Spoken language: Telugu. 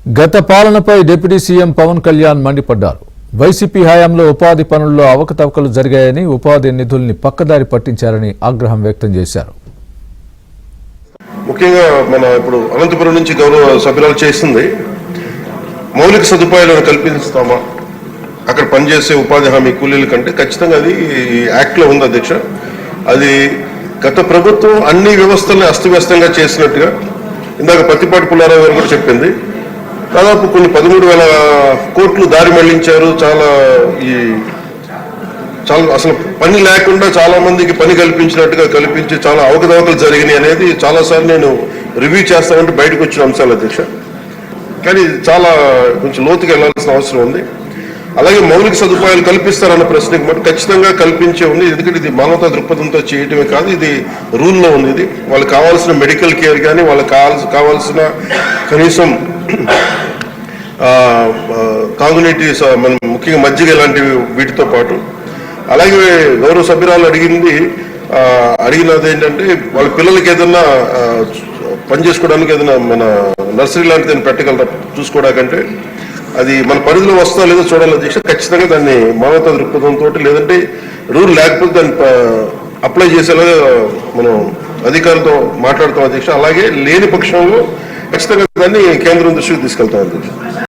గత పాలనపై డిప్యూటీ సీఎం పవన్ కళ్యాణ్ మండిపడ్డారు. వైసీపీ హయాంలో ఉపాధి పనుల్లో అవకతవకలు జరిగాయని, ఉపాధి నిధుల్ని పక్కదారి పట్టించారని ఆగ్రహం వ్యక్తం చేశారు. ముఖ్యంగా మన ఇప్పుడు అనంతపురం నుంచి గౌరవ సభ్యురాలు చేస్తుంది మౌలిక సదుపాయాలను కల్పిస్తామా, అక్కడ పనిచేసే ఉపాధి హామీ కూలీల కంటే ఖచ్చితంగా అది యాక్ట్లో ఉంది అధ్యక్ష. అది గత ప్రభుత్వం అన్ని వ్యవస్థల్ని అస్తవ్యస్తంగా చేసినట్టుగా ఇందాక పత్తిపాటి పుల్లారావు గారు కూడా చెప్పింది. దాదాపు కొన్ని 13,000 కోట్లు దారి మళ్లించారు. చాలా అసలు పని లేకుండా చాలా మందికి పని కల్పించినట్టుగా కల్పించి చాలా అవకతవకలు జరిగినాయి అనేది చాలాసార్లు నేను రివ్యూ చేస్తానంటే బయటకు వచ్చిన అంశాలు అధ్యక్ష. కానీ చాలా కొంచెం లోతుగా వెళ్లాల్సిన అవసరం ఉంది. అలాగే మౌలిక సదుపాయాలు కల్పిస్తారన్న ప్రశ్నకి మటు ఖచ్చితంగా కల్పించే ఉంది. ఎందుకంటే ఇది మానవతా దృక్పథంతో చేయటమే కాదు, ఇది రూల్లో ఉంది. ఇది వాళ్ళకి కావాల్సిన మెడికల్ కేర్ కానీ, వాళ్ళకి కావాల్సిన కనీసం తాగునీటి, మన ముఖ్యంగా మజ్జిగ ఇలాంటివి వీటితో పాటు. అలాగే గౌరవ సభ్యురాలు అడిగినది ఏంటంటే వాళ్ళ పిల్లలకి ఏదన్నా పని చేసుకోవడానికి ఏదైనా మన నర్సరీ లాంటిది పెట్టగలరా చూసుకోవడానికంటే అది మన పరిధిలో వస్తుందో లేదో చూడాలి అధ్యక్ష. ఖచ్చితంగా దాన్ని మానవతా దృక్పథంతో, లేదంటే రూల్ లేకపోతే దాన్ని అప్లై చేసేలాగా మనం అధికారులతో మాట్లాడుతాం అధ్యక్ష. అలాగే లేని పక్షంలో ఖచ్చితంగా దాన్ని కేంద్రం దృష్టికి తీసుకెళ్తాం అధ్యక్ష.